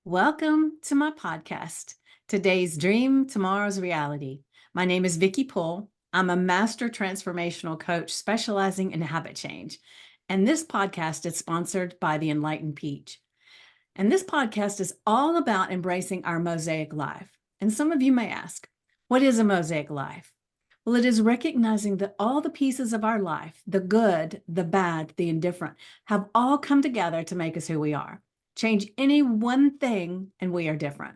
Welcome to my podcast, Today's Dream, Tomorrow's Reality. My name is Vickie Poole. I'm a master transformational coach specializing in habit change. And this podcast is sponsored by the Enlightened Peach. And this podcast is all about embracing our mosaic life. And some of you may ask, what is a mosaic life? Well, it is recognizing that all the pieces of our life, the good, the bad, the indifferent, have all come together to make us who we are. Change any one thing and we are different.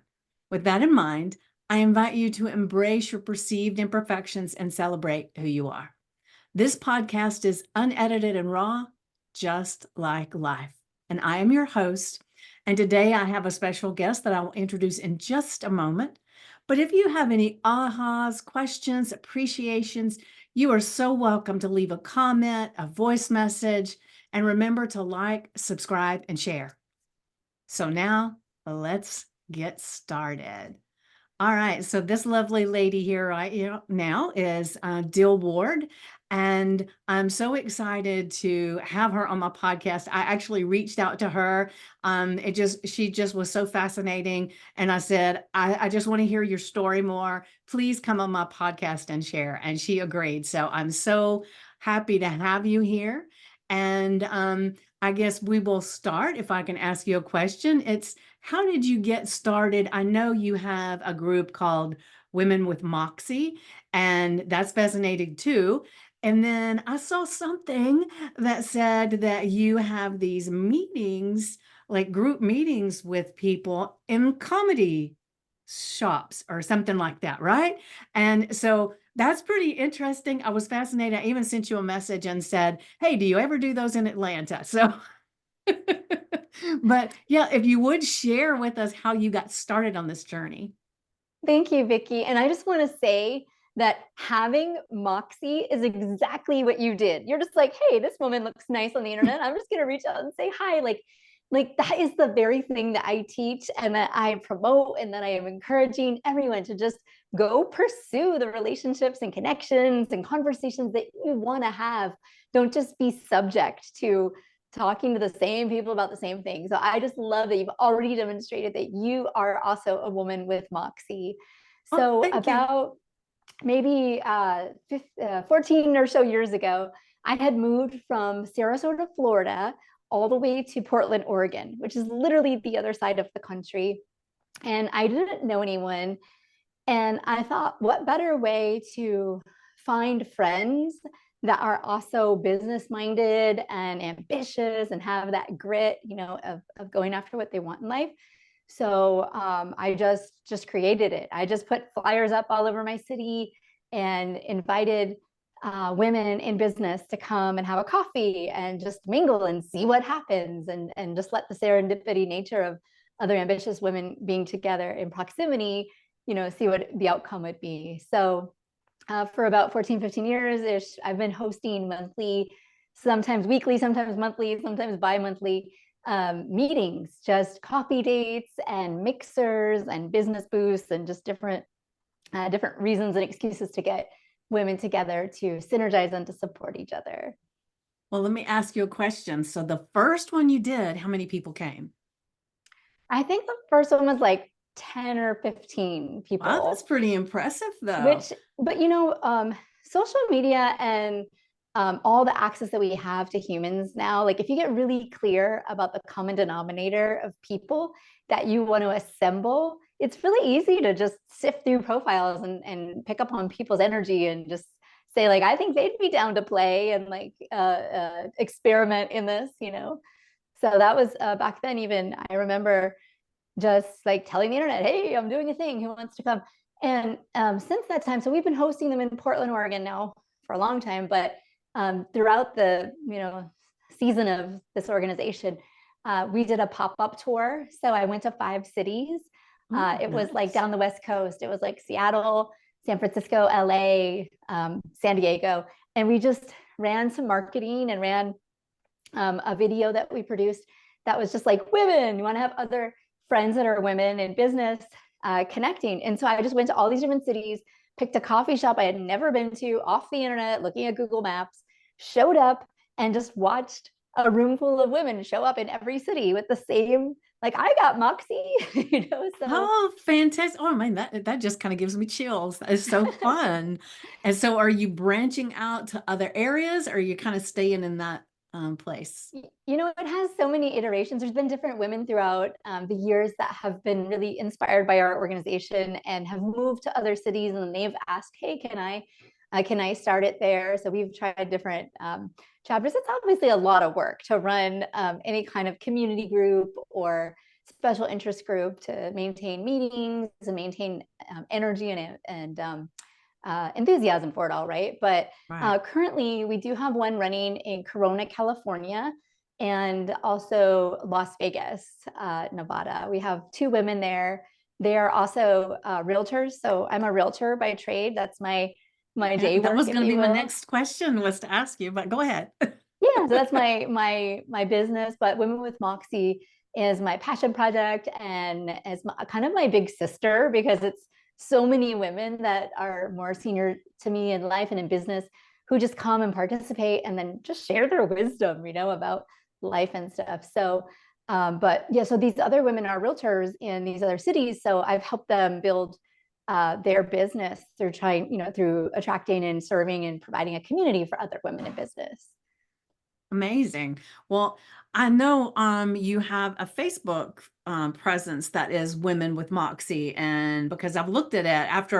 With that in mind, I invite you to embrace your perceived imperfections and celebrate who you are. This podcast is unedited and raw, just like life. And I am your host. And today I have a special guest that I will introduce in just a moment. But if you have any ahas, questions, appreciations, you are so welcome to leave a comment, a voice message, and remember to like, subscribe, and share. So now let's get started. All right, so this lovely lady here right now is Dill Ward, and I'm so excited to have her on my podcast. I actually reached out to her. She just was so fascinating, and I said, I just want to hear your story more. Please come on my podcast and share. And she agreed. So I'm so happy to have you here. And I guess we will start. If I can ask you a question, it's how did you get started? I know you have a group called Women with Moxie, and that's fascinating too. And then I saw something that said that you have these meetings, like group meetings with people in comedy shops or something like that, right? And so that's pretty interesting. I was fascinated. I even sent you a message and said, hey, do you ever do those in Atlanta? So but yeah, if you would share with us how you got started on this journey. Thank you, Vickie. And I just want to say that having Moxie is exactly what you did. You're just like, hey, this woman looks nice on the internet. I'm just going to reach out and say hi. Like that is the very thing that I teach and that I promote and that I am encouraging everyone to just go pursue the relationships and connections and conversations that you want to have. Don't just be subject to talking to the same people about the same thing. So I just love that you've already demonstrated that you are also a woman with Moxie. Oh, So thank you. about maybe 14 or so years ago, I had moved from Sarasota, Florida, all the way to Portland, Oregon, which is literally the other side of the country. And I didn't know anyone. And I thought, what better way to find friends that are also business minded and ambitious and have that grit, of going after what they want in life. So I just created it. I just put flyers up all over my city and invited women in business to come and have a coffee and just mingle and see what happens, and just let the serendipity nature of other ambitious women being together in proximity, see what the outcome would be. So for about 14, 15 years ish, I've been hosting monthly, sometimes weekly, sometimes monthly, sometimes bi-monthly meetings, just coffee dates and mixers and business booths and just different reasons and excuses to get women together to synergize and to support each other. Well, let me ask you a question. So the first one you did, how many people came? I think the first one was like 10 or 15 Wow, that's people, pretty impressive though. but social media and all the access that we have to humans now, like if you get really clear about the common denominator of people that you want to assemble, it's really easy to just sift through profiles and pick up on people's energy and just say, like, I think they'd be down to play and like experiment in this. So that was back then. Even I remember just like telling the internet, hey, I'm doing a thing, who wants to come? And since that time, so we've been hosting them in Portland, Oregon now for a long time, but throughout the season of this organization, we did a pop-up tour. So I went to 5 cities. Oh, It was like nice. down the West Coast. It was like Seattle, San Francisco, LA, San Diego. And we just ran some marketing and ran a video that we produced that was just like, women, you want to have other friends that are women in business connecting. And so I just went to all these different cities, picked a coffee shop I had never been to off the internet, looking at Google Maps, showed up and just watched a room full of women show up in every city with the like, I got Moxie, so. Oh, fantastic. Oh man, that just kind of gives me chills. That is so fun. And so are you branching out to other areas, or are you kind of staying in that place? It has so many iterations. There's been different women throughout the years that have been really inspired by our organization and have moved to other cities, and they've asked, "Hey, can I start it there?" So we've tried different chapters. It's obviously a lot of work to run any kind of community group or special interest group, to maintain meetings and maintain energy and enthusiasm for it all, right? But Right. currently, we do have one running in Corona, California, and also Las Vegas, Nevada. We have two women there. They are also realtors. So I'm a realtor by trade. That's my Yeah, day that work, was if going to you be my will. next question was to ask you, but go ahead. Yeah, so that's my business. But Women with Moxie is my passion project, and as kind of my big sister, because it's so many women that are more senior to me in life and in business who just come and participate and then just share their wisdom, about life and stuff. So but yeah, so these other women are realtors in these other cities, so I've helped them build their business through through attracting and serving and providing a community for other women in business. Amazing. Well, I know you have a Facebook presence that is Women with Moxie, and because I've looked at it after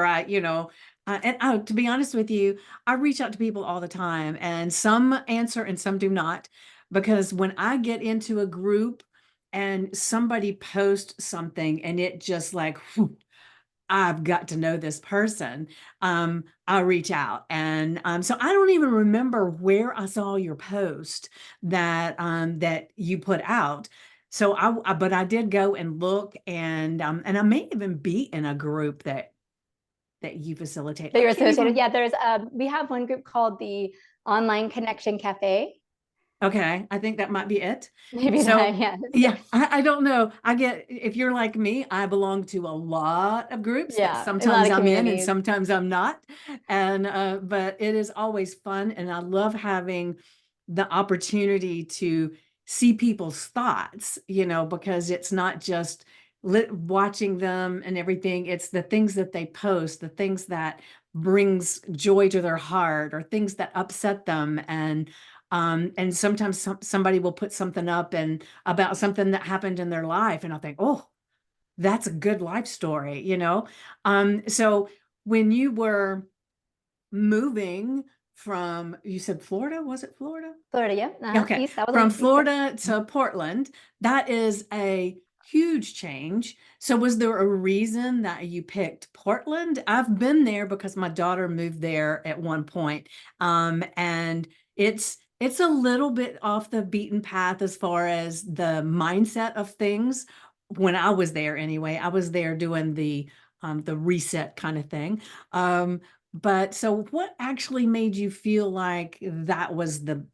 to be honest with you, I reach out to people all the time, and some answer and some do not, because when I get into a group and somebody posts something and it just like whew, I've got to know this person. I'll reach out. And so I don't even remember where I saw your post that you put out. So but I did go and look, and I may even be in a group that you facilitate. That I you're can't associated. even. Yeah, we have one group called the Online Connection Cafe. Okay, I think that might be it. Maybe that, So, yes. yeah, I don't know. If you're like me, I belong to a lot of groups that Yeah, a lot sometimes of I'm in and communities. sometimes I'm not. And but it is always fun, and I love having the opportunity to see people's thoughts, because it's not just watching them and everything. It's the things that they post, the things that brings joy to their heart, or things that upset them, and sometimes somebody will put something up and about something that happened in their life, and I'll think, oh, that's a good life story. So when you were moving from, you said Florida, was it Florida? Florida, yeah. Okay, East. That was on from the East Coast. Florida to Portland, that is a huge change. So was there a reason that you picked Portland? I've been there because my daughter moved there at one point. And it's a little bit off the beaten path as far as the mindset of things. When I was there anyway, I was there doing the reset kind of thing. But so what actually made you feel like that was the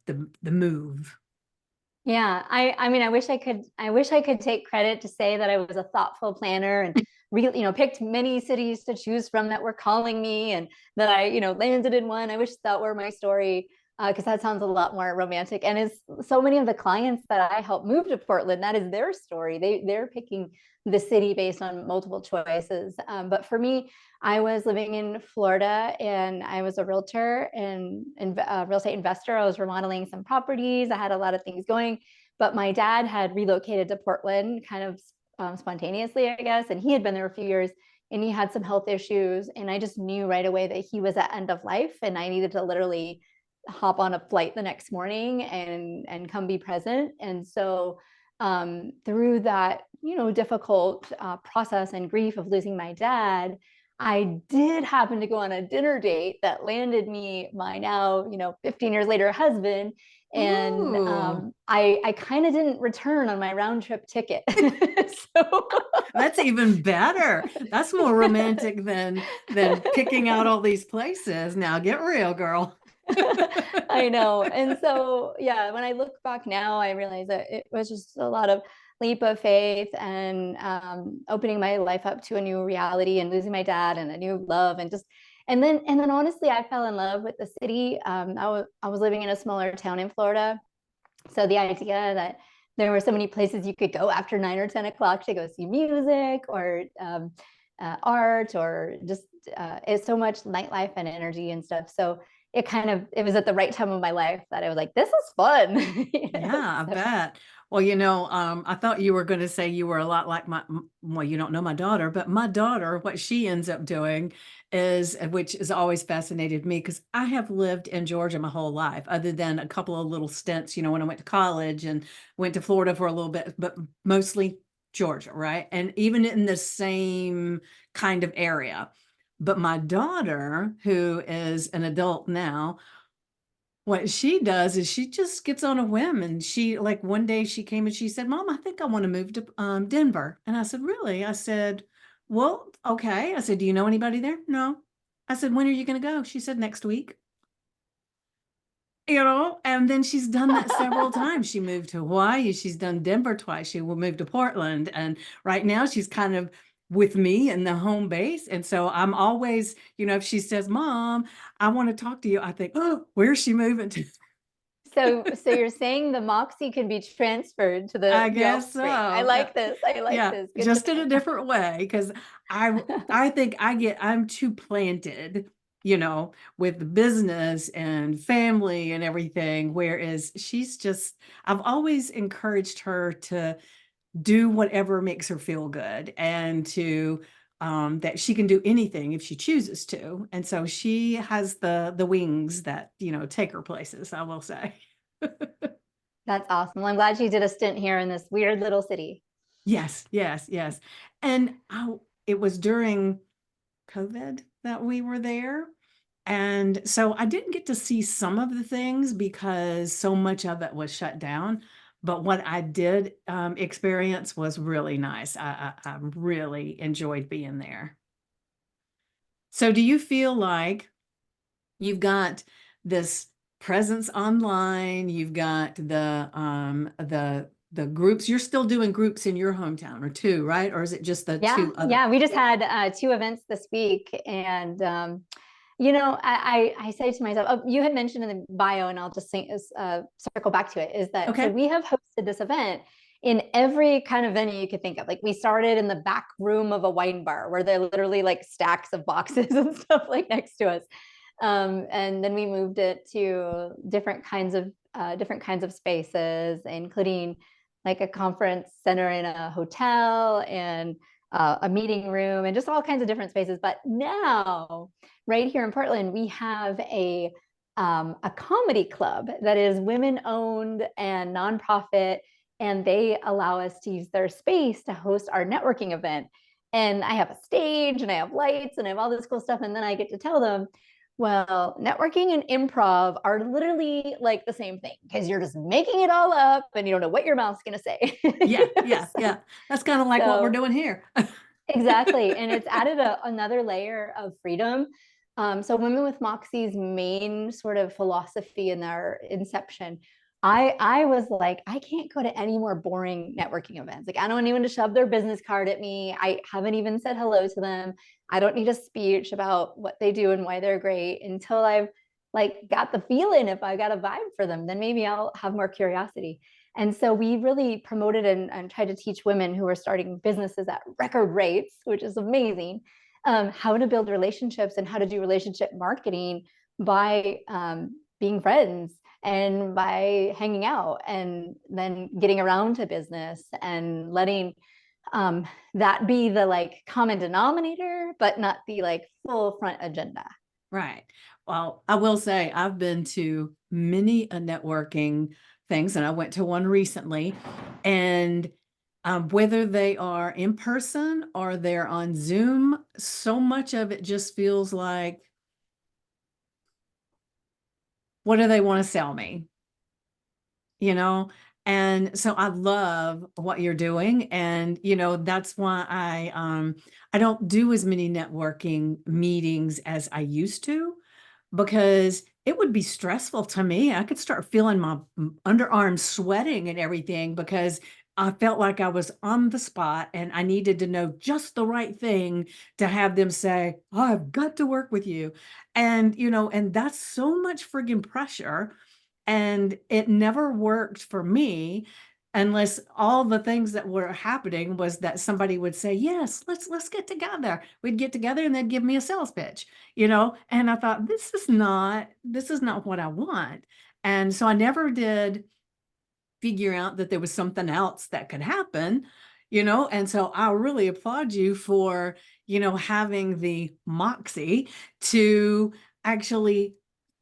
move? Yeah, I mean, I wish I could take credit to say that I was a thoughtful planner and really, picked many cities to choose from that were calling me, and that I, landed in one. I wish that were my story, because that sounds a lot more romantic. And it's so many of the clients that I help move to Portland, that is their story. They're picking the city based on multiple choices. But for me, I was living in Florida, and I was a realtor and real estate investor. I was remodeling some properties. I had a lot of things going, but my dad had relocated to Portland kind of spontaneously, I guess, and he had been there a few years, and he had some health issues, and I just knew right away that he was at end of life, and I needed to literally hop on a flight the next morning and come be present. And so through that, difficult process and grief of losing my dad, I did happen to go on a dinner date that landed me my now, 15 years later husband. And Ooh, I kind of didn't return on my round trip ticket. So that's even better. That's more romantic than picking out all these places. Now get real, girl. I know. And so, yeah, when I look back now, I realize that it was just a lot of leap of faith and opening my life up to a new reality and losing my dad and a new love, and then honestly, I fell in love with the city. I was living in a smaller town in Florida, so the idea there were so many places you could go after 9 or 10 o'clock to go see music or art, or just it's so much nightlife and energy and stuff. So it was at the right time of my life that I was like, this is fun. Yeah, I So, bet. Well, I thought you were going to say you were a lot like well, you don't know my daughter, but my daughter, what she ends up doing is, which has always fascinated me, because I have lived in Georgia my whole life, other than a couple of little stints, when I went to college and went to Florida for a little bit, but mostly Georgia, right? And even in the same kind of area. But my daughter, who is an adult now, what she does is she just gets on a whim, and she, like, one day she came and she said, "Mom, I think I want to move to Denver." And I said, "Really?" I said, "Well, okay." I said, "Do you know anybody there?" "No." I said, "When are you going to go?" She said, "Next week." And then she's done that several times. She moved to Hawaii. She's done Denver twice. She will move to Portland. And right now she's kind of with me in the home base. And so I'm always, if she says, "Mom, I want to talk to you," I think, "Oh, where's she moving to?" so you're saying the Moxie can be transferred to I the guess offspring. I so. Yeah. like this. I like Yeah. this. Good to Just in a different way. Because I think I'm too planted, with the business and family and everything. Whereas I've always encouraged her to do whatever makes her feel good, and to that she can do anything if she chooses to. And so she has the wings that, take her places, I will say. That's awesome. Well, I'm glad she did a stint here in this weird little city. Yes, yes, yes. And it was during COVID that we were there. And so I didn't get to see some of the things because so much of it was shut down. But what I did experience was really nice. I really enjoyed being there. So do you feel like you've got this presence online, you've got the groups? You're still doing groups in your hometown, or two, right? Or is it just the Yeah, two other? yeah. We just had 2 events this week, and I say to myself, oh, you had mentioned in the bio, and I'll just circle back to it. Is that so? Okay. We have hosted this event in every kind of venue you could think of. Like we started in the back room of a wine bar where there are literally like stacks of boxes and stuff like next to us, and then we moved it to different kinds of spaces, including like a conference center in a hotel and a meeting room and just all kinds of different spaces. But now, right here in Portland, we have a comedy club that is women owned and nonprofit, and they allow us to use their space to host our networking event. And I have a stage and I have lights and I have all this cool stuff. And then I get to tell them, well, networking and improv are literally like the same thing because you're just making it all up and you don't know what your mouth's going to say. Yeah, yeah, yeah. That's kind of like what we're So doing here. exactly. And it's added another layer of freedom. So Women with Moxie's main sort of philosophy in their inception, I was like, I can't go to any more boring networking events. Like I don't want anyone to shove their business card at me. I haven't even said hello to them. I don't need a speech about what they do and why they're great until I've like got the feeling. If I got a vibe for them, then maybe I'll have more curiosity. And so we really promoted and tried to teach women who are starting businesses at record rates, which is amazing, how to build relationships and how to do relationship marketing by being friends and by hanging out and then getting around to business and letting that be the like common denominator, but not the like full front agenda. Right. Well, I will say I've been to many a networking things, and I went to one recently. And whether they are in person or they're on Zoom, so much of it just feels like, what do they want to sell me? you know and so I love what you're doing, and that's why I don't do as many networking meetings as I used to, because it would be stressful to me. I could start feeling my underarms sweating and everything, because I felt like I was on the spot and I needed to know just the right thing to have them say, "Oh, I've got to work with you." And that's so much friggin' pressure, and it never worked for me. unless all the things that were happening was that somebody would say, yes, let's get together. We'd get together and they'd give me a sales pitch, and I thought, this is not what I want. And so I never did figure out that there was something else that could happen, and so I really applaud you for, having the moxie to actually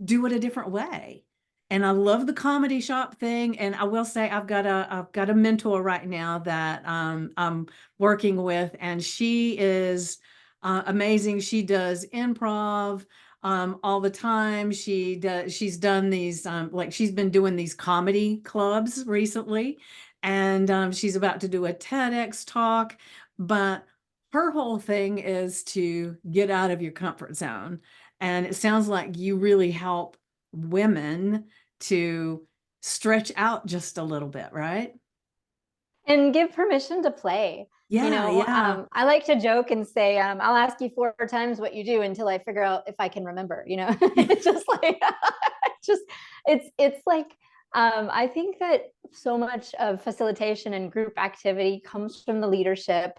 do it a different way. And I love the comedy shop thing. And I will say I've got a mentor right now that I'm working with, and she is amazing. She does improv all the time. She's done these like she's been doing these comedy clubs recently, and she's about to do a TEDx talk. But her whole thing is to get out of your comfort zone. And it sounds like you really help women to stretch out just a little bit, right? And give permission to play. Yeah, yeah. I like to joke and say, I'll ask you 4 times what you do until I figure out if I can remember. It's just like, just it's like, I think that so much of facilitation and group activity comes from the leadership,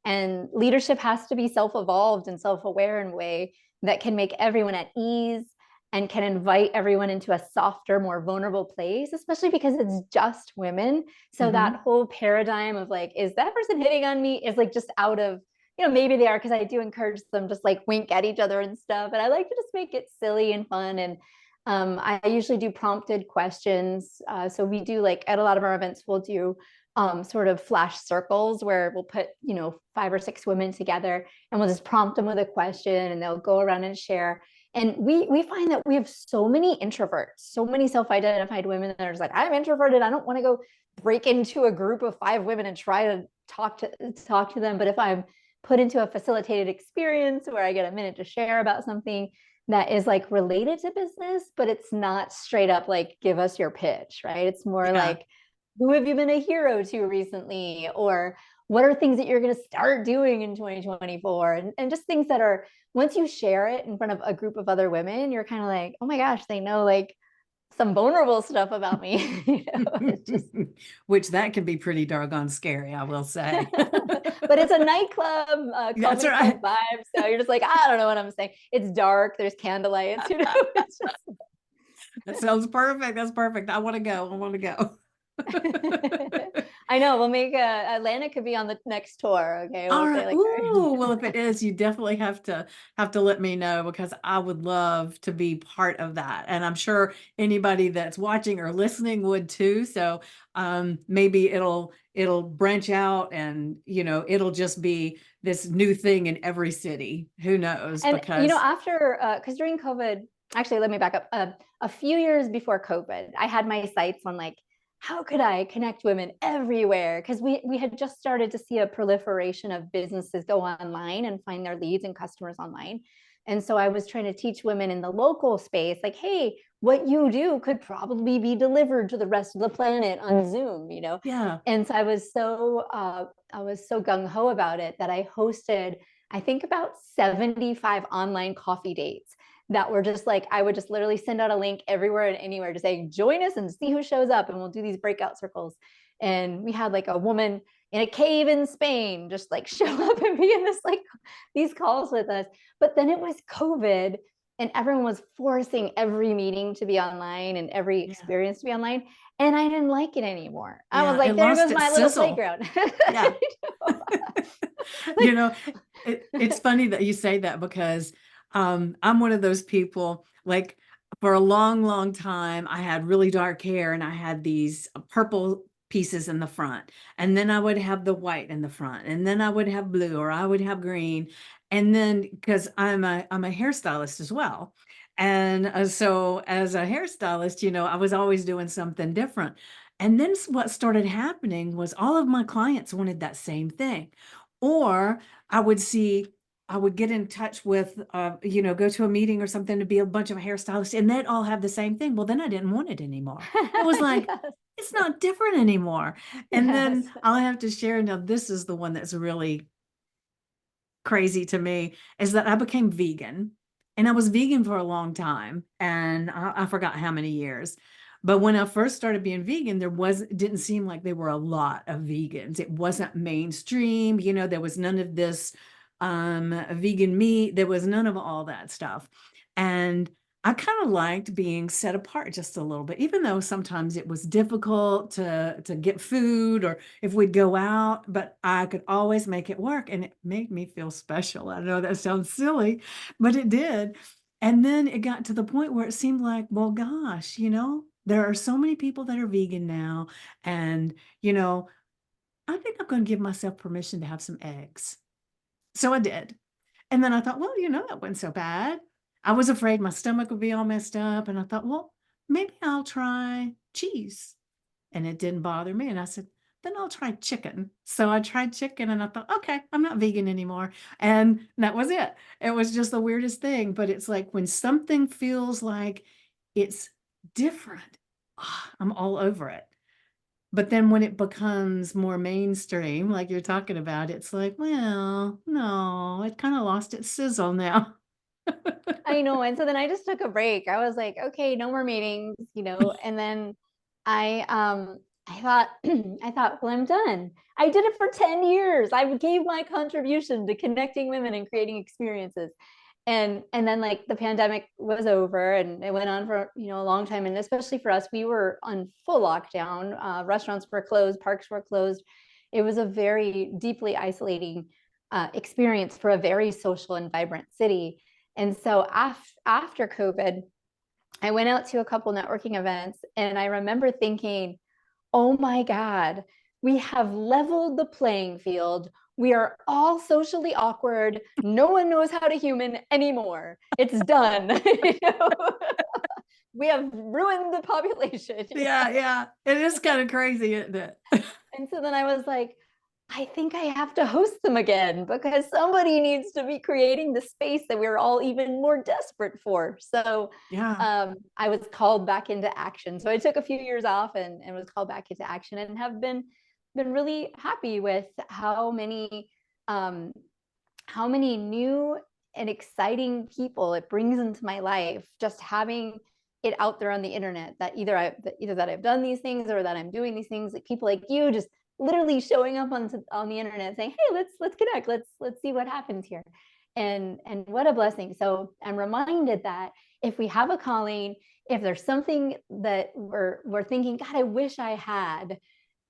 and leadership has to be self-evolved and self-aware in a way that can make everyone at ease and can invite everyone into a softer, more vulnerable place, especially because it's just women. So that Hmm. whole paradigm of like, is that person hitting on me, is like just out of, maybe they are, because I do encourage them just like wink at each other and stuff. And I like to just make it silly and fun. And I usually do prompted questions. So we do like at a lot of our events, we'll do sort of flash circles where we'll put 5 or 6 women together, and we'll just prompt them with a question, and they'll go around and share. And we find that we have so many introverts, so many self-identified women that are just like, I'm introverted, I don't want to go break into a group of 5 women and try to talk to them. But if I'm put into a facilitated experience where I get a minute to share about something that is like related to business, but it's not straight up like, give us your pitch, right? It's more Yeah. like, who have you been a hero to recently? Or what are things that you're going to start doing in 2024? And just things that are, once you share it in front of a group of other women, you're kind of like, oh my gosh, they know like some vulnerable stuff about me. It's just, Which that can be pretty doggone scary, I will say. but it's a nightclub, That's comedy club right. vibe. So you're just like, I don't know what I'm saying. It's dark. There's candlelights. It's just That sounds perfect. That's perfect. I want to go. I want to go. I know. We'll make Atlanta could be on the next tour. Okay, All we'll say right. like, Ooh, well, if it is, you definitely have to let me know, because I would love to be part of that. And I'm sure anybody that's watching or listening would too. So maybe it'll branch out, and it'll just be this new thing in every city. Who knows? and Because after because during COVID, actually, let me back up. A few years before COVID, I had my sights on like, how could I connect women everywhere? Because we had just started to see a proliferation of businesses go online and find their leads and customers online. And so I was trying to teach women in the local space, like, hey, what you do could probably be delivered to the rest of the planet on Zoom. yeah, And so I was so gung ho about it that I hosted, I think, about 75 online coffee dates that were just like, I would just literally send out a link everywhere and anywhere to say, join us and see who shows up. And we'll do these breakout circles. And we had like a woman in a cave in Spain just like show up and be in this like these calls with us. But then it was COVID, and everyone was forcing every meeting to be online and every yeah, experience to be online. And I didn't like it anymore. I was yeah. It like, there lost goes its my little sizzle. playground. Yeah. Like, You know, it's funny that you say that, because I'm one of those people, like, for a long, long time, I had really dark hair and I had these purple pieces in the front. And then I would have the white in the front. And then I would have blue, or I would have green. And then, because I'm a hairstylist as well. And so as a hairstylist, I was always doing something different. And then what started happening was all of my clients wanted that same thing. Or I would see, I would get in touch with, go to a meeting or something to be a bunch of hairstylists, and they'd all have the same thing. Well, then I didn't want it anymore. It was like, yes, it's not different anymore. And yes. then I'll have to share, now this is the one that's really crazy to me, is that I became vegan. And I was vegan for a long time, and I forgot how many years. But when I first started being vegan, it didn't seem like there were a lot of vegans. It wasn't mainstream, there was none of this vegan meat. There was none of all that stuff. And I kind of liked being set apart just a little bit, even though sometimes it was difficult to get food or if we'd go out, but I could always make it work and it made me feel special. I know that sounds silly, but it did. And then it got to the point where it seemed like, well, gosh, there are so many people that are vegan now. And, I think I'm going to give myself permission to have some eggs. So I did. And then I thought, well, that wasn't so bad. I was afraid my stomach would be all messed up. And I thought, well, maybe I'll try cheese. And it didn't bother me. And I said, then I'll try chicken. So I tried chicken and I thought, okay, I'm not vegan anymore. And that was it. It was just the weirdest thing. But it's like when something feels like it's different, I'm all over it. But then when it becomes more mainstream, like you're talking about, it's like, well, no, it kind of lost its sizzle now. I know. And so then I just took a break. I was like, okay, no more meetings, and then I thought, well, I'm done. I did it for 10 years. I gave my contribution to connecting women and creating experiences. And then like the pandemic was over and it went on for, a long time. And especially for us, we were on full lockdown. Restaurants were closed, parks were closed. It was a very deeply isolating experience for a very social and vibrant city. And so after COVID, I went out to a couple networking events and I remember thinking, oh my God, we have leveled the playing field. We are all socially awkward. No one knows how to human anymore. It's done. We have ruined the population. Yeah. It is kind of crazy, isn't it? And so then I was like, I think I have to host them again because somebody needs to be creating the space that we're all even more desperate for. So Yeah. I was called back into action. So I took a few years off and was called back into action and have been really happy with um, how many new and exciting people it brings into my life, just having it out there on the internet that either that I've done these things or that I'm doing these things, like people like you just literally showing up on the internet saying, hey, let's connect, let's see what happens here. And what a blessing. So I'm reminded that if we have a calling, if there's something that we're thinking, God, I wish I had,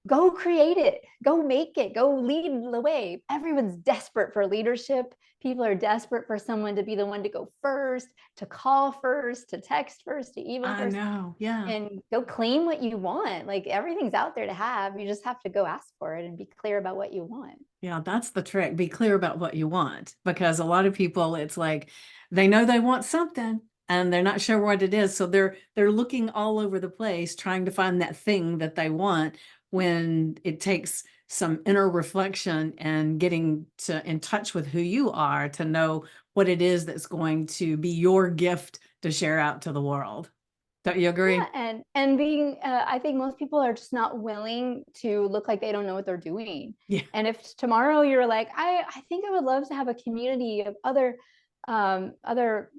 go create it, go make it, go lead the way. Everyone's desperate for leadership. People are desperate for someone to be the one to go first, to call first, to text first, to email I first, know. Yeah. and go claim what you want. Like everything's out there to have. You just have to go ask for it and be clear about what you want. Yeah, that's the trick. Be clear about what you want because a lot of people, it's like they know they want something and they're not sure what it is. So they're looking all over the place trying to find that thing that they want when it takes some inner reflection and getting in touch with who you are to know what it is that's going to be your gift to share out to the world. Don't you Yeah, agree? and being, I think most people are just not willing to look like they don't know what they're doing. Yeah. And if tomorrow you're like, I think I would love to have a community of other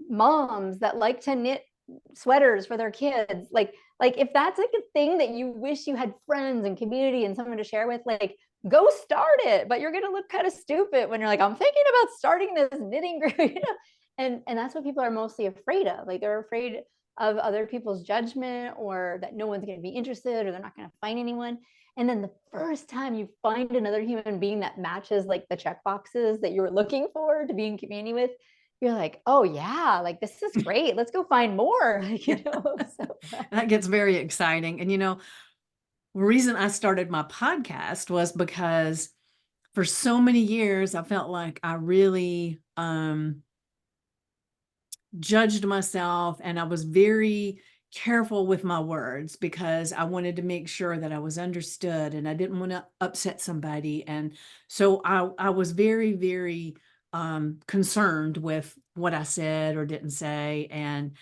moms that like to knit sweaters for their kids, like if that's like a thing that you wish you had friends and community and someone to share with, like go start it. But you're gonna look kind of stupid when you're like, I'm thinking about starting this knitting group, and that's what people are mostly afraid of. Like they're afraid of other people's judgment or that no one's going to be interested or they're not going to find anyone. And then the first time you find another human being that matches like the check boxes that you were looking for to be in community with, you're like, oh yeah, like this is great. Let's go find more. So That gets very exciting. And the reason I started my podcast was because for so many years I felt like I really judged myself and I was very careful with my words because I wanted to make sure that I was understood and I didn't want to upset somebody. And so I was very, very concerned with what I said or didn't say. And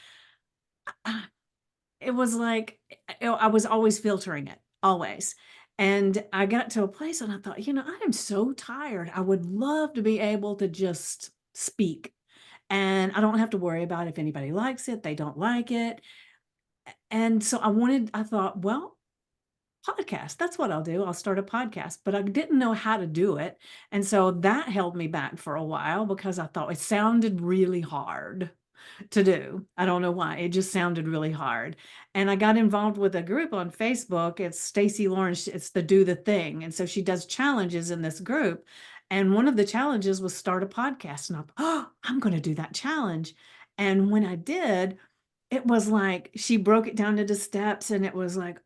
it was like I was always filtering it, always. And I got to a place and I thought, I am so tired. I would love to be able to just speak and I don't have to worry about if anybody likes it, they don't like it. And so I thought, well, podcast, that's what I'll do. I'll start a podcast, but I didn't know how to do it. And so that held me back for a while because I thought it sounded really hard to do. I don't know why. It just sounded really hard. And I got involved with a group on Facebook. It's Stacy Lawrence. It's the Do the Thing. And so she does challenges in this group. And one of the challenges was start a podcast. And I'm going to do that challenge. And when I did, it was like she broke it down into steps, and it was like,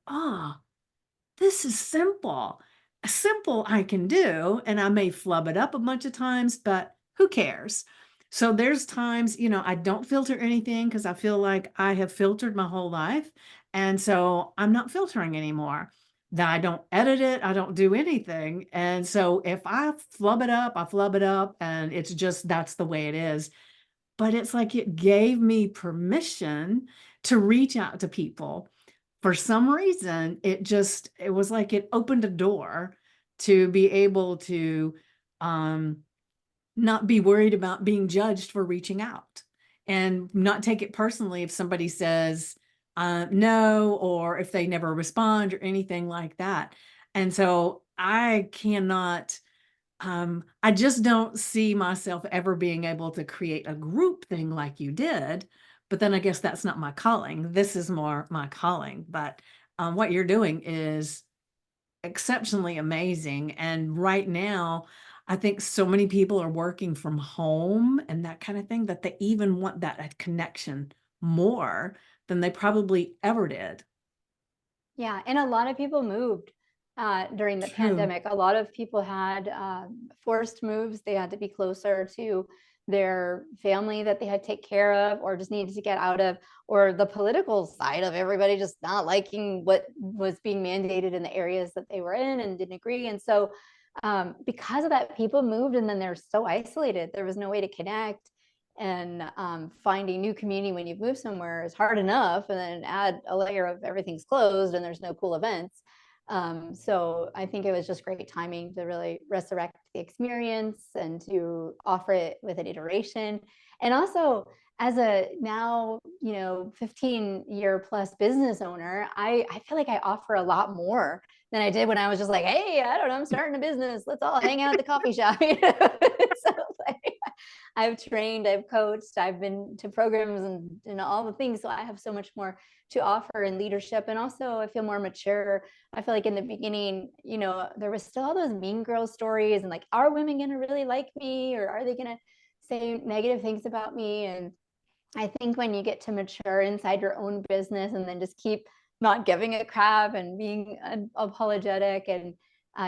this is simple. Simple I can do, and I may flub it up a bunch of times, but who cares? So there's times, I don't filter anything because I feel like I have filtered my whole life. And so I'm not filtering anymore. That I don't edit it, I don't do anything. And so if I flub it up, I flub it up, and it's just that's the way it is. But it's like it gave me permission to reach out to people. For some reason, it was like it opened a door to be able to um, not be worried about being judged for reaching out, and not take it personally if somebody says no, or if they never respond or anything like that. And so I just don't see myself ever being able to create a group thing like you did. But then I guess that's not my calling. This is more my calling. But what you're doing is exceptionally amazing. And right now, I think so many people are working from home and that kind of thing that they even want that connection more than they probably ever did. Yeah, and a lot of people moved during the True. pandemic. A lot of people had forced moves. They had to be closer to their family that they had to take care of, or just needed to get out of, or the political side of everybody just not liking what was being mandated in the areas that they were in and didn't agree. And so, because of that, people moved, and then they're so isolated. There was no way to connect, and finding new community when you've moved somewhere is hard enough, and then add a layer of everything's closed and there's no cool events. So I think it was just great timing to really resurrect the experience and to offer it with an iteration. And also, as a now 15-year plus business owner, I feel like I offer a lot more than I did when I was just like, hey, I don't know, I'm starting a business, let's all hang out at the coffee shop. So like, I've trained, I've coached, I've been to programs and all the things. So I have so much more to offer in leadership. And also I feel more mature. I feel like in the beginning, there was still all those mean girl stories and like, are women going to really like me, or are they going to say negative things about me? And I think when you get to mature inside your own business and then just keep not giving a crap and being apologetic, and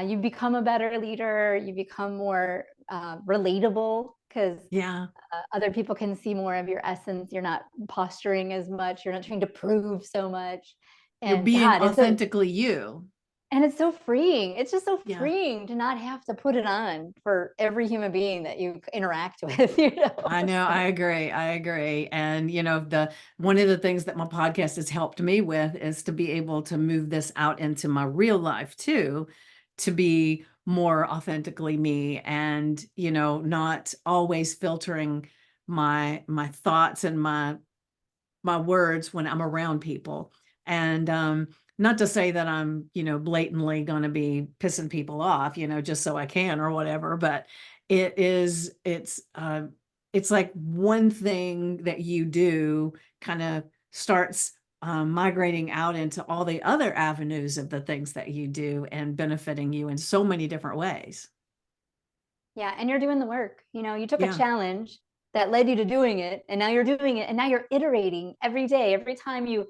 you become a better leader, you become more relatable, because Yeah. other people can see more of your essence. You're not posturing as much. You're not trying to prove so much. You're And being God, authentically you. it's so freeing. It's just so Yeah. freeing to not have to put it on for every human being that you interact with, I know, So I agree. I agree. And the one of the things that my podcast has helped me with is to be able to move this out into my real life too, to be more authentically me, and not always filtering my thoughts and my words when I'm around people. And not to say that I'm, blatantly going to be pissing people off, just so I can or whatever, but it's like one thing that you do kind of starts migrating out into all the other avenues of the things that you do and benefiting you in so many different ways. yeah, and you're doing the work. You took a Yeah. challenge that led you to doing it, and now you're doing it, and now you're iterating every day. Every time you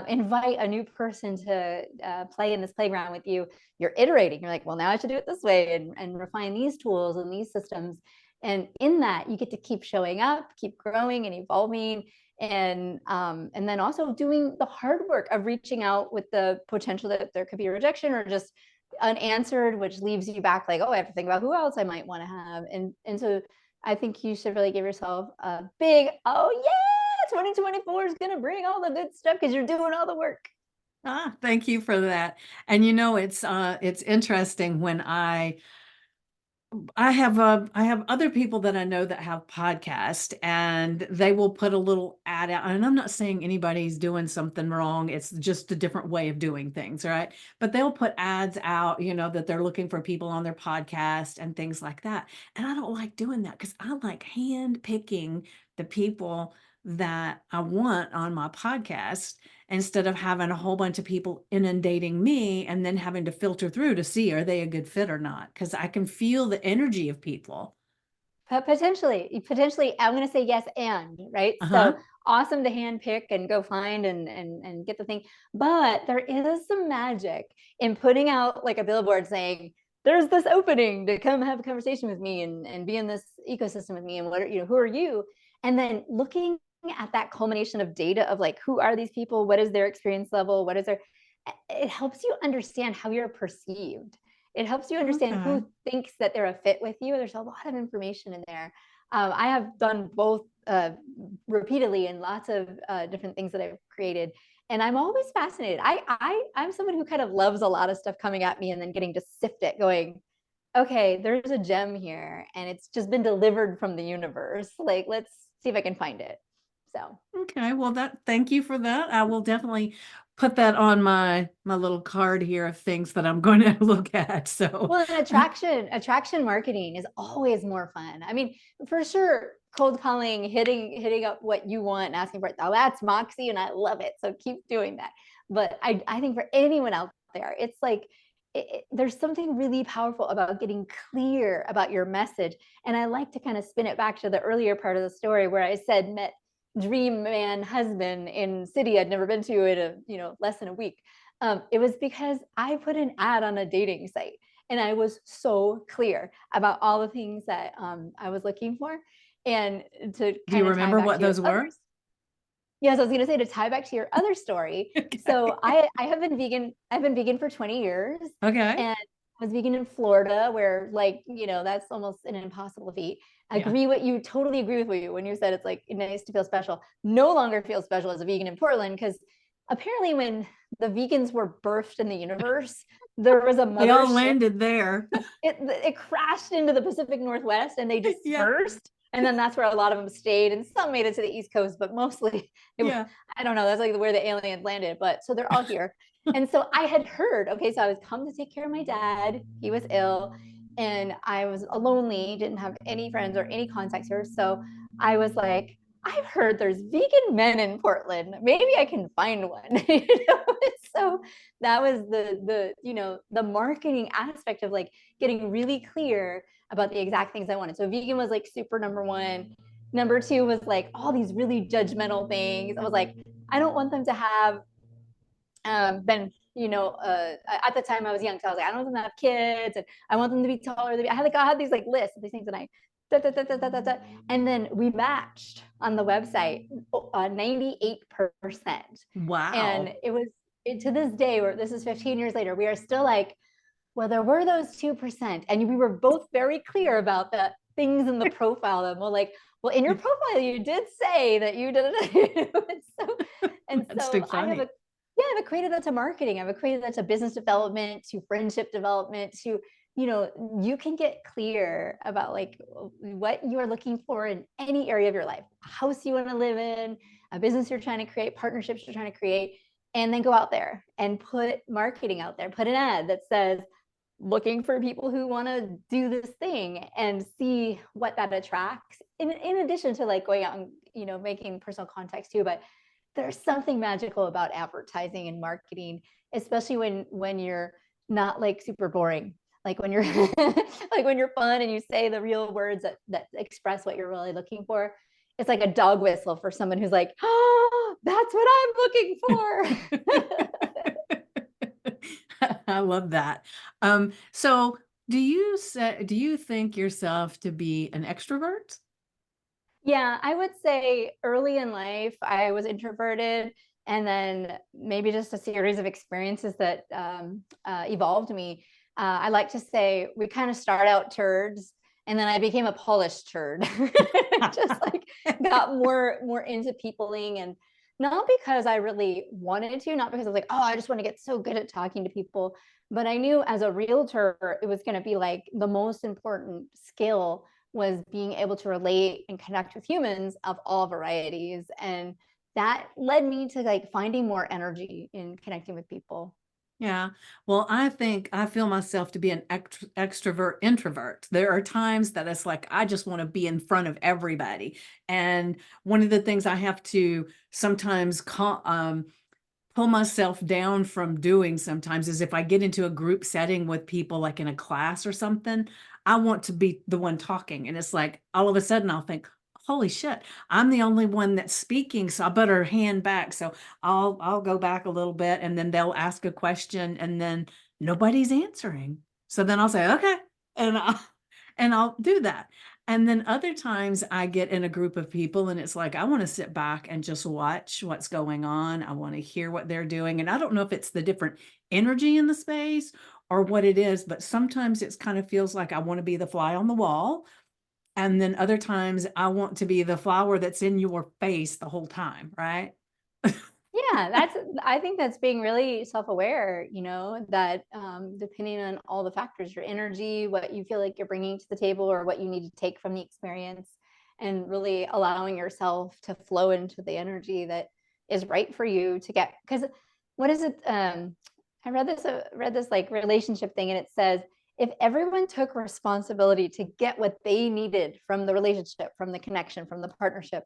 invite a new person to play in this playground with you, you're iterating. You're like, well, now I should do it this way, and refine these tools and these systems. And in that, you get to keep showing up, keep growing and evolving, and then also doing the hard work of reaching out with the potential that there could be a rejection or just unanswered, which leaves you back like, oh, I have to think about who else I might want to have. And so I think you should really give yourself a big, oh yeah, 2024 is gonna bring all the good stuff because you're doing all the work. Thank you for that. And it's interesting I have other people that I know that have podcasts, and they will put a little ad out. And I'm not saying anybody's doing something wrong. It's just a different way of doing things, right? But they'll put ads out, that they're looking for people on their podcast and things like that. And I don't like doing that because I like hand picking the people that I want on my podcast instead of having a whole bunch of people inundating me and then having to filter through to see are they a good fit or not, because I can feel the energy of people. Potentially, I'm going to say yes and, right? Uh-huh. So awesome to hand pick and go find and get the thing. But there is some magic in putting out like a billboard saying, there's this opening to come have a conversation with me and be in this ecosystem with me. And who are you? And then looking at that culmination of data of like, who are these people? What is their experience level? It helps you understand how you're perceived. It helps you understand Okay. who thinks that they're a fit with you. There's a lot of information in there. I have done both repeatedly in lots of different things that I've created. And I'm always fascinated. I'm someone who kind of loves a lot of stuff coming at me and then getting to sift it going, okay, there's a gem here and it's just been delivered from the universe. Like, let's see if I can find it. So Okay, well, thank you for that. I will definitely put that on my little card here of things that I'm going to look at. So, well, and attraction marketing is always more fun. I mean, for sure, cold calling, hitting up what you want and asking for it. Oh, that's Moxie, and I love it. So keep doing that. But I think for anyone out there, it's like there's something really powerful about getting clear about your message. And I like to kind of spin it back to the earlier part of the story where I said met dream man husband in city I'd never been to in less than a week. It was because I put an ad on a dating site and I was so clear about all the things that I was looking for. And to do you kind of tie remember back what to your those were? others. Yes, I was going to say to tie back to your other story. So Okay. I have been vegan. I've been vegan for 20 years, Okay. and I was vegan in Florida, where that's almost an impossible feat. Yeah. Totally agree with you when you said it's like nice to feel special. No longer feel special as a vegan in Portland because apparently when the vegans were birthed in the universe, there was a They all mothership. landed there. It crashed into the Pacific Northwest and they Yeah. dispersed. And then that's where a lot of them stayed, and some made it to the East Coast, but mostly Yeah. I don't know. That's like where the aliens landed. But so they're all here. And so I had heard, okay, so I was come to take care of my dad. He was ill, and I was lonely, didn't have any friends or any contacts here. So I was like, I've heard there's vegan men in Portland. Maybe I can find one. So that was the marketing aspect of like getting really clear about the exact things I wanted. So vegan was like super number one. Number two was like all these really judgmental things. I was like, I don't want them to have been, at the time I was young. So I was like, I don't want them to have kids and I want them to be taller than me. I had these like lists of these things and and then we matched on the website 98%. And Wow. it was to this day, where this is 15 years later, we are still like, well, there were those 2%. And we were both very clear about the things in the profile. And we're like, well, in your profile, you did say that you did it. and That's too so funny. I've equated that to marketing. I've equated that to business development, to friendship development, to, you can get clear about like what you are looking for in any area of your life, a house you want to live in, a business you're trying to create, partnerships you're trying to create, and then go out there and put marketing out there, put an ad that says, looking for people who want to do this thing and see what that attracts in addition to like going out and making personal contacts too. But there's something magical about advertising and marketing, especially when you're not like super boring, like when you're like when you're fun and you say the real words that express what you're really looking for. It's like a dog whistle for someone who's like, oh, that's what I'm looking for. I love that. So do you think yourself to be an extrovert? Yeah, I would say early in life, I was introverted, and then maybe just a series of experiences that evolved me. I like to say we kind of start out turds, and then I became a polished turd. Just like got more into peopling, and not because I really wanted to, not because I was like, oh, I just want to get so good at talking to people, but I knew as a realtor, it was going to be like the most important skill was being able to relate and connect with humans of all varieties. And that led me to like finding more energy in connecting with people. Yeah. Well, I think I feel myself to be an extrovert introvert. There are times that it's like I just want to be in front of everybody. And one of the things I have to sometimes pull myself down from doing sometimes is if I get into a group setting with people like in a class or something, I want to be the one talking. And it's like all of a sudden I'll think, holy shit, I'm the only one that's speaking, so I better hand back. So I'll go back a little bit and then they'll ask a question and then nobody's answering. So then I'll say, okay, and I'll do that. And then other times I get in a group of people and it's like, I want to sit back and just watch what's going on. I want to hear what they're doing. And I don't know if it's the different energy in the space or what it is, but sometimes it's kind of feels like I want to be the fly on the wall. And then other times I want to be the flower that's in your face the whole time, right? Yeah, I think that's being really self-aware, that depending on all the factors, your energy, what you feel like you're bringing to the table or what you need to take from the experience, and really allowing yourself to flow into the energy that is right for you to get. Because what is it? I read this like relationship thing, and it says if everyone took responsibility to get what they needed from the relationship, from the connection, from the partnership,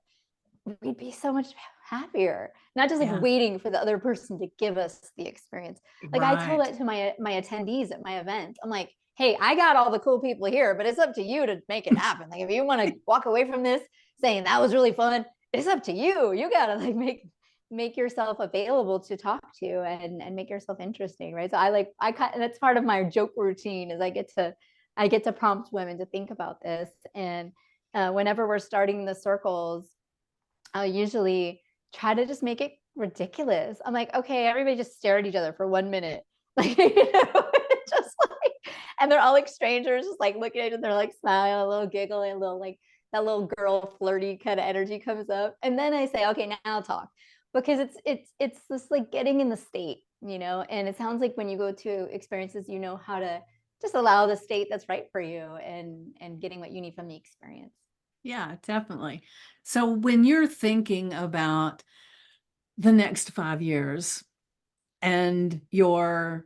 we'd be so much happier, not just like Yeah, waiting for the other person to give us the experience. Like I tell right. that to my attendees at my event. I'm like, hey, I got all the cool people here, but it's up to you to make it happen. Like if you want to walk away from this saying that was really fun, it's up to you. You gotta like make yourself available to talk to and make yourself interesting, right? So that's part of my joke routine is I get to prompt women to think about this. And whenever we're starting the circles, I'll usually try to just make it ridiculous. I'm like, okay, everybody just stare at each other for 1 minute. Like, just like, and they're all like strangers, just like looking at each other, like smile, a little giggle, and a little like that little girl flirty kind of energy comes up. And then I say, okay, now I'll talk. Because it's just like getting in the state, and it sounds like when you go to experiences, you know how to just allow the state that's right for you and getting what you need from the experience. Yeah, definitely. So when you're thinking about the next 5 years and your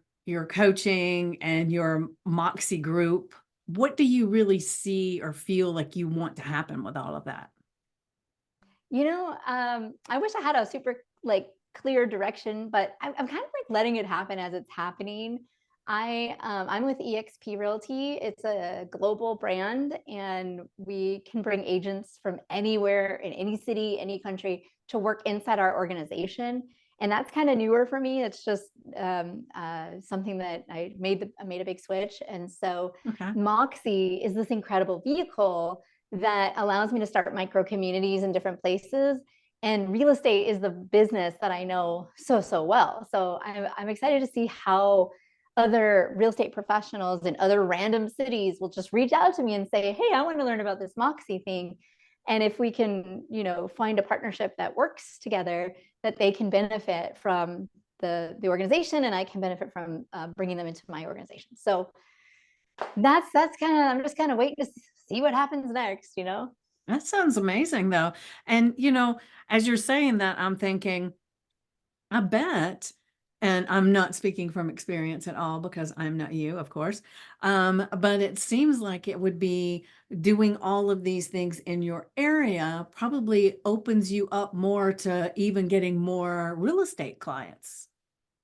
coaching and your Moxie group, what do you really see or feel like you want to happen with all of that? I wish I had a super like clear direction, but I'm kind of like letting it happen as it's happening. I'm with EXP Realty. It's a global brand, and we can bring agents from anywhere in any city, any country to work inside our organization. And that's kind of newer for me. It's just something that I made a big switch, and so Okay. Moxie is this incredible vehicle that allows me to start micro communities in different places. And real estate is the business that I know so, so well. So I'm excited to see how other real estate professionals in other random cities will just reach out to me and say, hey, I want to learn about this Moxie thing. And if we can, find a partnership that works together, that they can benefit from the organization and I can benefit from bringing them into my organization. So that's kind of, I'm just kind of waiting to see what happens next. That sounds amazing though. And as you're saying that, I'm thinking, I bet, and I'm not speaking from experience at all because I'm not you, of course. But it seems like it would be doing all of these things in your area probably opens you up more to even getting more real estate clients.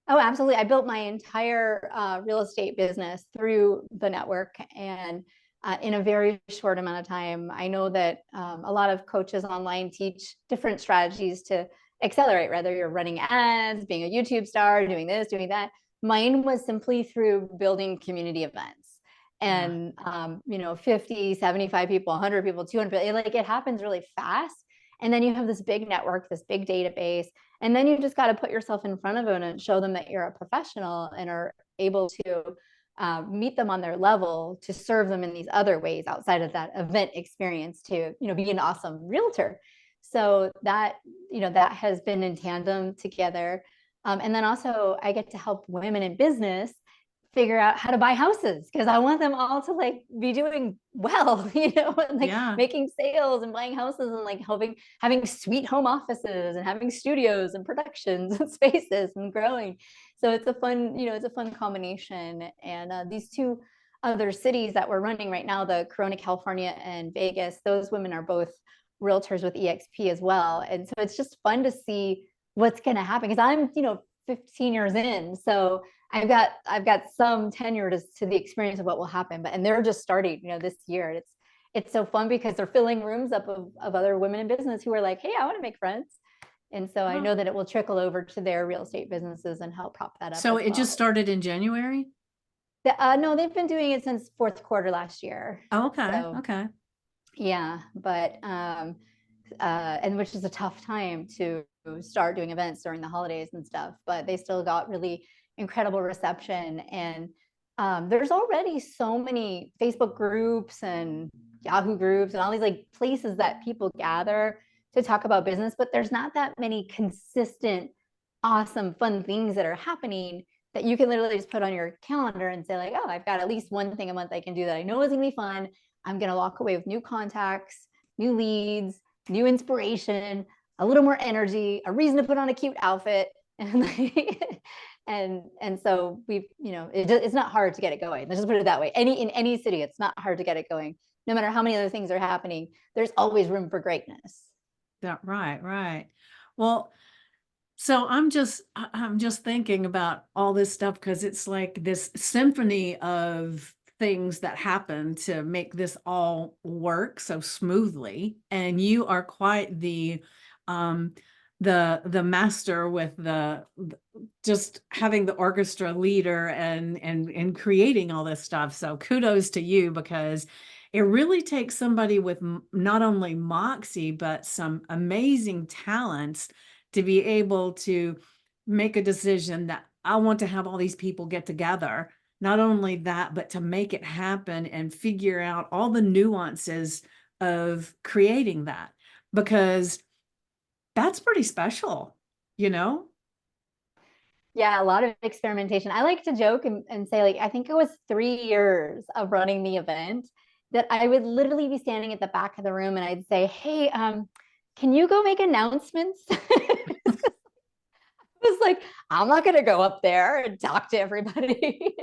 Oh, absolutely. I built my entire real estate business through the network, and in a very short amount of time. I know that a lot of coaches online teach different strategies to accelerate, whether you're running ads, being a YouTube star, doing this, doing that. Mine was simply through building community events. Yeah. And 50, 75 people, 100 people, 200 people, like it happens really fast. And then you have this big network, this big database, and then you just got to put yourself in front of them and show them that you're a professional and are able to meet them on their level to serve them in these other ways outside of that event experience to, be an awesome realtor. So that, that has been in tandem together. And then also I get to help women in business figure out how to buy houses, because I want them all to like be doing well, and like Yeah. making sales and buying houses and like having sweet home offices and having studios and productions and spaces and growing. So it's a fun, it's a fun combination. And these two other cities that we're running right now, the Corona, California and Vegas, those women are both realtors with EXP as well. And so it's just fun to see what's going to happen, because I'm, 15 years in. So I've got some tenure to the experience of what will happen, and they're just starting, this year. It's so fun because they're filling rooms up of other women in business who are like, hey, I want to make friends. And so I know that it will trickle over to their real estate businesses and help prop that up So as it just well. started in January? No, they've been doing it since fourth quarter last year. Oh, okay. So Okay. yeah, but and which is a tough time to start doing events during the holidays and stuff, but they still got really incredible reception. And there's already so many Facebook groups and Yahoo groups and all these like places that people gather to talk about business, but there's not that many consistent, awesome, fun things that are happening that you can literally just put on your calendar and say like, oh, I've got at least one thing a month I can do that I know is gonna be fun. I'm gonna walk away with new contacts, new leads, new inspiration, a little more energy, a reason to put on a cute outfit. And and so we've, it's not hard to get it going. Let's just put it that way. In any city, it's not hard to get it going. No matter how many other things are happening, there's always room for greatness. Yeah, right, right. Well, so I'm just thinking about all this stuff because it's like this symphony of things that happen to make this all work so smoothly. And you are quite um the master with just having the orchestra leader and creating all this stuff. So kudos to you, because it really takes somebody with not only moxie but some amazing talents to be able to make a decision that I want to have all these people get together. Not only that, but to make it happen and figure out all the nuances of creating that, because that's pretty special, you know? Yeah, a lot of experimentation. I like to joke and say, like, I think it was 3 years of running the event that I would literally be standing at the back of the room and I'd say, hey, can you go make announcements? Was like, I'm not going to go up there and talk to everybody.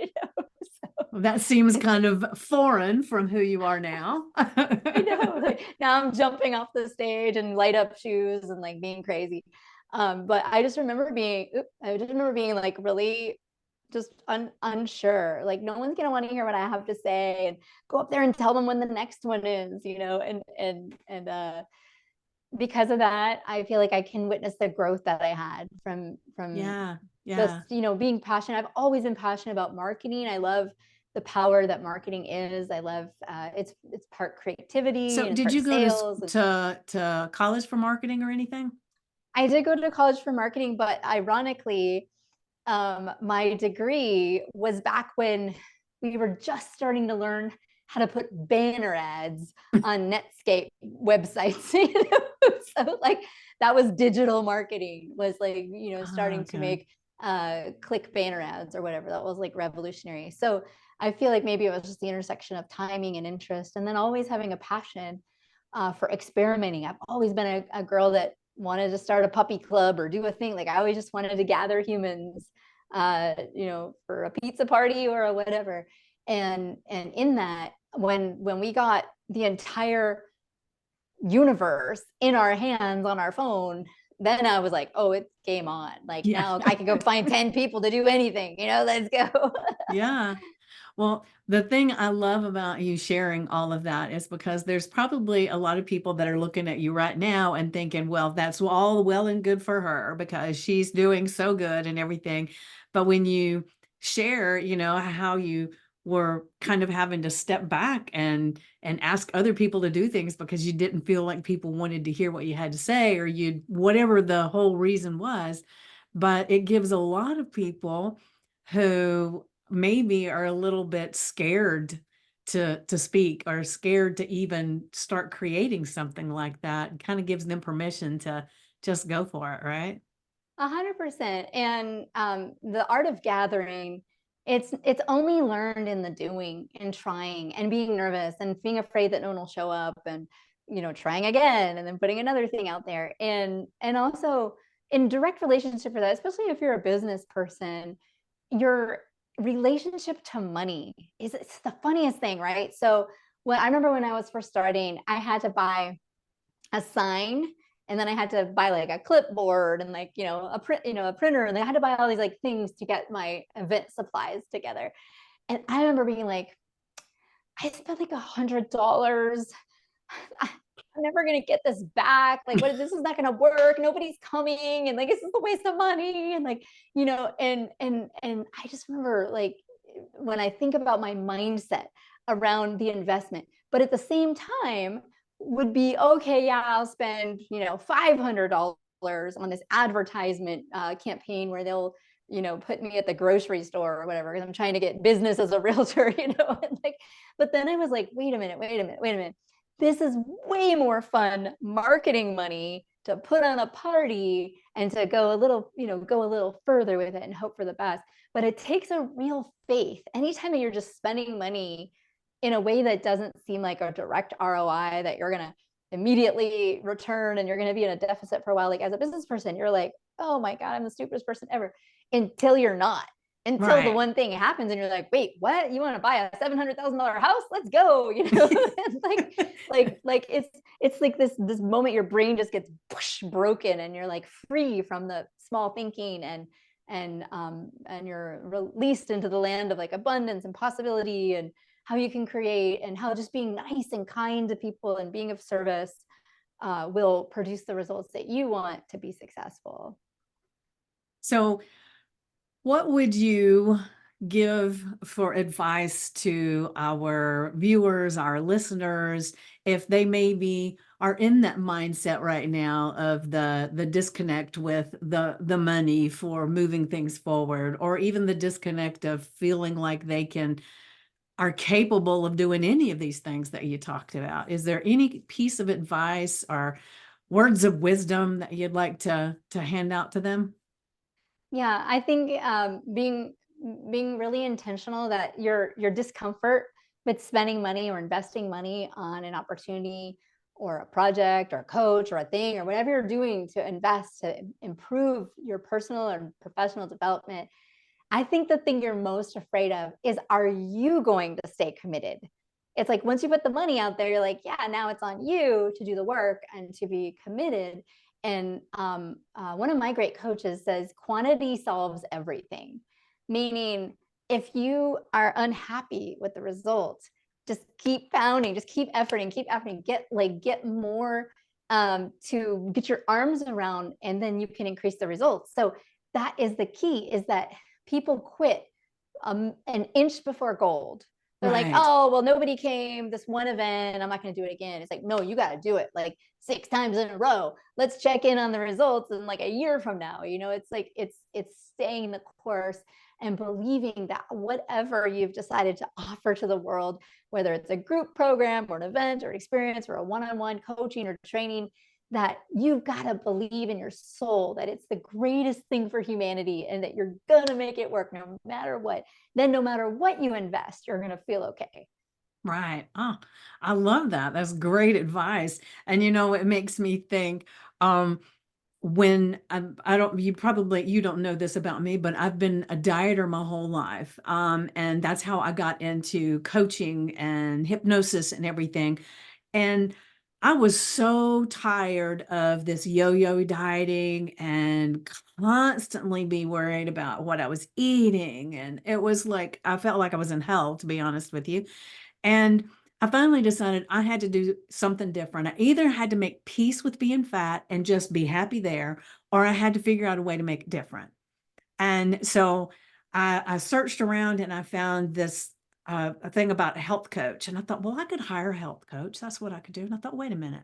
That seems kind of foreign from who you are now. I know. Like, now I'm jumping off the stage and light up shoes and like being crazy. But I just remember being like really just unsure. Like no one's gonna want to hear what I have to say, and go up there and tell them when the next one is, and because of that, I feel like I can witness the growth that I had from Yeah, just, yeah. being passionate. I've always been passionate about marketing. I love the power that marketing is. I love it's part creativity So and it's did part you go sales. And to college for marketing or anything? I did go to college for marketing, but ironically, my degree was back when we were just starting to learn how to put banner ads on Netscape websites. So like that was digital marketing, was like, Ah, starting to okay. make click banner ads or whatever. That was like revolutionary. So I feel like maybe it was just the intersection of timing and interest, and then always having a passion for experimenting. I've always been a girl that wanted to start a puppy club or do a thing. Like I always just wanted to gather humans, for a pizza party or a whatever. And in that, when we got the entire universe in our hands on our phone, then I was like, oh, it's game on. Like Yeah. now I can go find 10 people to do anything, let's go. Yeah. Well, the thing I love about you sharing all of that is because there's probably a lot of people that are looking at you right now and thinking, well, that's all well and good for her because she's doing so good and everything. But when you share, how you were kind of having to step back and ask other people to do things because you didn't feel like people wanted to hear what you had to say, or you whatever the whole reason was, but it gives a lot of people who maybe are a little bit scared to speak or scared to even start creating something like that. It kind of gives them permission to just go for it, right? 100%. And the art of gathering, it's only learned in the doing and trying and being nervous and being afraid that no one will show up, and trying again and then putting another thing out there. And also in direct relationship for that, especially if you're a business person, your relationship to money it's the funniest thing, right? So when I remember when I was first starting, I had to buy a sign, and then I had to buy like a clipboard and like a printer, and I had to buy all these like things to get my event supplies together. And I remember being like, I spent like $100. I'm never gonna get this back. Like, what? This is not gonna work. Nobody's coming, and like, this is a waste of money. And like, and I just remember like when I think about my mindset around the investment, but at the same time would be okay. Yeah, I'll spend $500 on this advertisement campaign where they'll put me at the grocery store or whatever, because I'm trying to get business as a realtor, and like, but then I was like, wait a minute. This is way more fun marketing money to put on a party and to go a little further with it and hope for the best. But it takes a real faith. Anytime you're just spending money in a way that doesn't seem like a direct ROI that you're going to immediately return, and you're going to be in a deficit for a while, like as a business person, you're like, oh my God, I'm the stupidest person ever, until you're not. Until the Right. one thing happens and you're like, wait, what? You want to buy a $700,000 house? Let's go. like it's like this moment your brain just gets whoosh, broken, and you're like free from the small thinking, and you're released into the land of like abundance and possibility, and how you can create, and how just being nice and kind to people and being of service will produce the results that you want to be successful. So what would you give for advice to our viewers, our listeners, if they maybe are in that mindset right now of the disconnect with the money for moving things forward, or even the disconnect of feeling like they are capable of doing any of these things that you talked about? Is there any piece of advice or words of wisdom that you'd like to hand out to them? Yeah, I think being really intentional that your discomfort with spending money or investing money on an opportunity or a project or a coach or a thing or whatever you're doing to invest to improve your personal and professional development. I think the thing you're most afraid of is, are you going to stay committed? It's like once you put the money out there, you're like, yeah, now it's on you to do the work and to be committed. And one of my great coaches says quantity solves everything, meaning if you are unhappy with the results, just keep pounding, just keep efforting, get more to get your arms around, and then you can increase the results. So that is the key, is that people quit an inch before gold. They're like, Right. oh, well, nobody came this one event, I'm not going to do it again. It's like, no, you got to do it like 6 times in a row. Let's check in on the results in like a year from now. It's like it's staying the course and believing that whatever you've decided to offer to the world, whether it's a group program or an event or experience or a one-on-one coaching or training, that you've got to believe in your soul that it's the greatest thing for humanity, and that you're going to make it work no matter what. Then no matter what you invest, you're going to feel okay. Right. Oh, I love that. That's great advice. And it makes me think, when I don't, you don't know this about me, but I've been a dieter my whole life. And that's how I got into coaching and hypnosis and everything. And I was so tired of this yo-yo dieting and constantly be worried about what I was eating. And it was like, I felt like I was in hell, to be honest with you. And I finally decided I had to do something different. I either had to make peace with being fat and just be happy there, or I had to figure out a way to make it different. And so I searched around and I found this a thing about a health coach. And I thought, well, I could hire a health coach. That's what I could do. And I thought, wait a minute,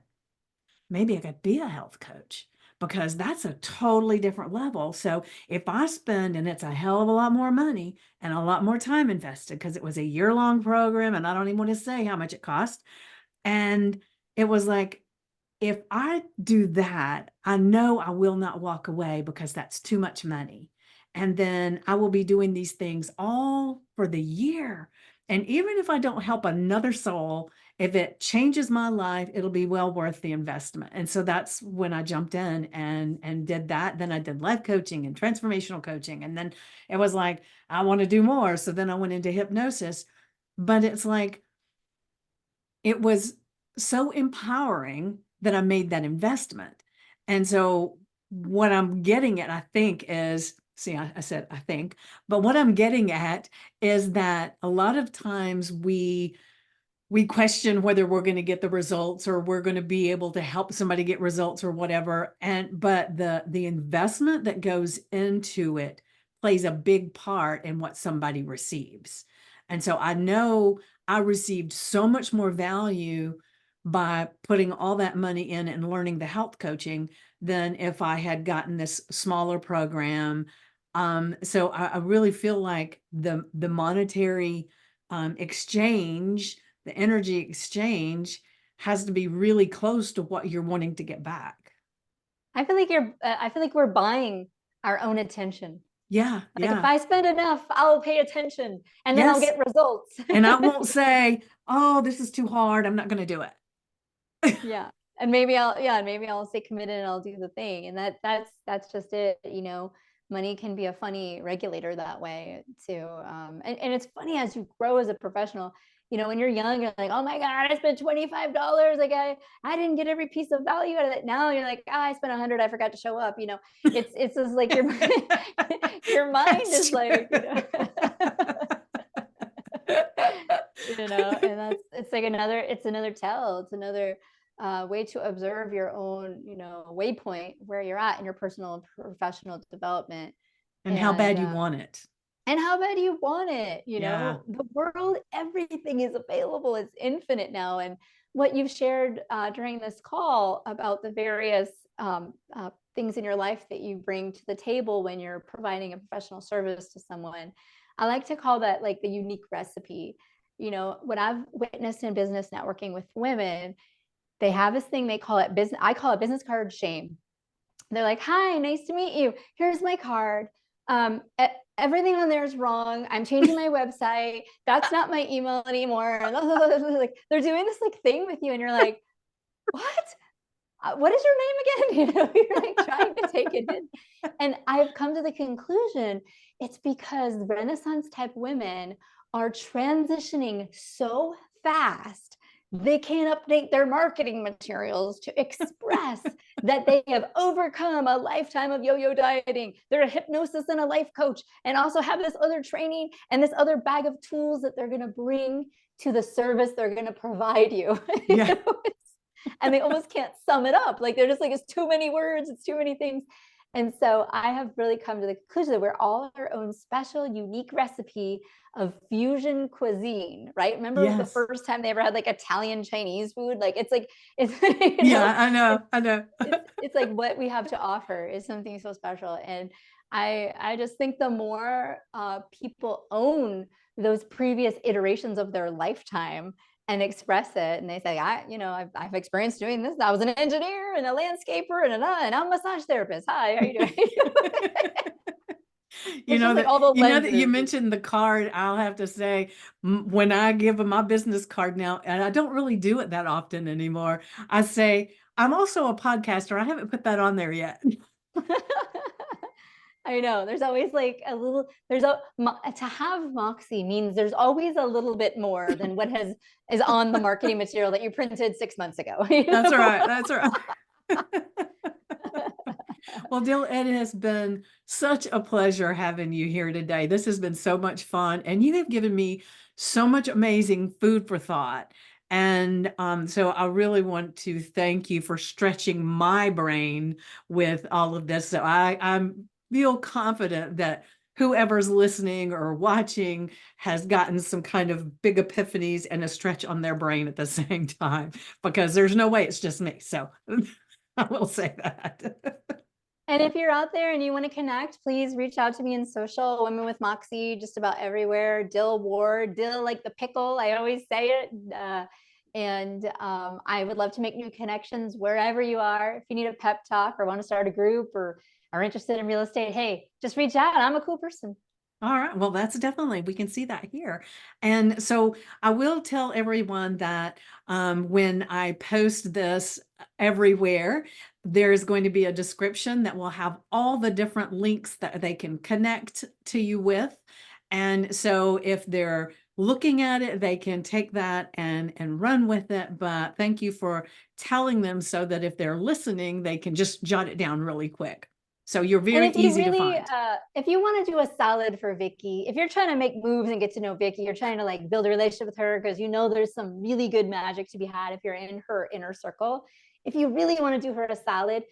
maybe I could be a health coach. because that's a totally different level. So if I spend, and it's a hell of a lot more money and a lot more time invested, because it was a year-long program, and I don't even want to say how much it cost. And it was like, if I do that, I know I will not walk away because that's too much money. And then I will be doing these things all for the year. And even if I don't help another soul, if it changes my life, it'll be well worth the investment. And so that's when I jumped in and did that. Then I did life coaching and transformational coaching. And then it was like, I want to do more. So then I went into hypnosis. But it's like, it was so empowering that I made that investment. And so what I'm getting at, I think, is, see, I said I think, but what I'm getting at is that a lot of times we question whether we're going to get the results or we're going to be able to help somebody get results or whatever. But the investment that goes into it plays a big part in what somebody receives. And so I know I received so much more value by putting all that money in and learning the health coaching than if I had gotten this smaller program. So I really feel like the monetary exchange, the energy exchange, has to be really close to what you're wanting to get back. I feel like we're buying our own attention. Yeah, Like if yeah. I spend enough, I'll pay attention and then I'll Yes. get results. And I won't say, oh, this is too hard, I'm not going to do it. Yeah. And maybe I'll stay committed and I'll do the thing. And that's just it. You know, money can be a funny regulator that way too. And it's funny as you grow as a professional, you know, when you're young, you're like, oh my God, I spent $25. Like I didn't get every piece of value out of it. Now you're like, I spent 100, I forgot to show up. You know, it's just like your your mind That's is true. like, you know. You know, and it's like it's another tell, it's another way to observe your own, you know, waypoint where you're at in your personal and professional development. And how bad you uh, want it. and how bad you want it. You Yeah. know, the world, everything is available, it's infinite now. And what you've shared during this call about the various things in your life that you bring to the table when you're providing a professional service to someone, I like to call that like the unique recipe. You know, what I've witnessed in business networking with women, they have this thing, they call it business, I call it business card shame. They're like, hi, nice to meet you. Here's my card. Um, Everything on there is wrong. I'm changing my website. That's not my email anymore. Like they're doing this like thing with you, and you're like, what? What is your name again? You know, you're like trying to take it in. And I've come to the conclusion it's because Renaissance type women are transitioning so fast they can't update their marketing materials to express that they have overcome a lifetime of yo-yo dieting. They're a hypnosis and a life coach, and also have this other training and this other bag of tools that they're going to bring to the service they're going to provide you. Yeah. And they almost can't sum it up. Like they're just like, it's too many words, it's too many things. And so I have really come to the conclusion that we're all our own special, unique recipe of fusion cuisine, right? Remember the Yes. first time they ever had like Italian Chinese food? Like it's like, it's, you know, Yeah, I know. it's, I know. it's like what we have to offer is something so special. And I just think the more people own those previous iterations of their lifetime and express it, and they say, I've experienced doing this. I was an engineer and a landscaper and I'm a massage therapist. Hi, how are you doing? You It's know just like that all those you know that you lenses. mentioned the card. I'll have to say, when I give them my business card now, and I don't really do it that often anymore, I say, I'm also a podcaster. I haven't put that on there yet. I know there's always like a little, to have Moxie means there's always a little bit more than what is on the marketing material that you printed 6 months ago. You That's know? right. That's right. Well, Dill, it has been such a pleasure having you here today. This has been so much fun, and you have given me so much amazing food for thought. And so I really want to thank you for stretching my brain with all of this. So I feel confident that whoever's listening or watching has gotten some kind of big epiphanies and a stretch on their brain at the same time, because there's no way it's just me. So I will say that. And if you're out there and you want to connect, please reach out to me in social. Women with Moxie, just about everywhere. Dill Ward, Dill like the pickle. I always say it. I would love to make new connections wherever you are. If you need a pep talk or want to start a group or are interested in real estate, hey, just reach out. I'm a cool person. All right. Well, that's definitely, we can see that here. And so I will tell everyone that when I post this everywhere, there's going to be a description that will have all the different links that they can connect to you with. And so if they're looking at it, they can take that and run with it. But thank you for telling them so that if they're listening, they can just jot it down really quick. So you're And very if you easy to really, find. if you want to do a solid for Vickie, if you're trying to make moves and get to know Vickie, you're trying to like build a relationship with her because you know there's some really good magic to be had if you're in her inner circle. If you really want to do her a solid,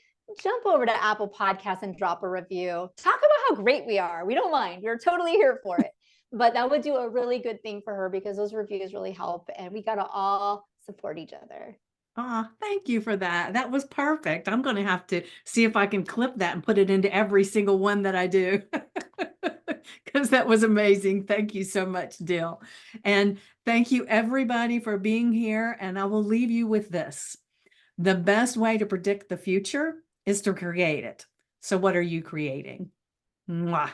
jump over to Apple Podcasts and drop a review. Talk about how great we are. We don't mind. We're totally here for it. But that would do a really good thing for her because those reviews really help, and we got to all support each other. Thank you for that. That was perfect. I'm going to have to see if I can clip that and put it into every single one that I do. Because that was amazing. Thank you so much, Dill. And thank you everybody for being here. And I will leave you with this. The best way to predict the future is to create it. So what are you creating? Mwah.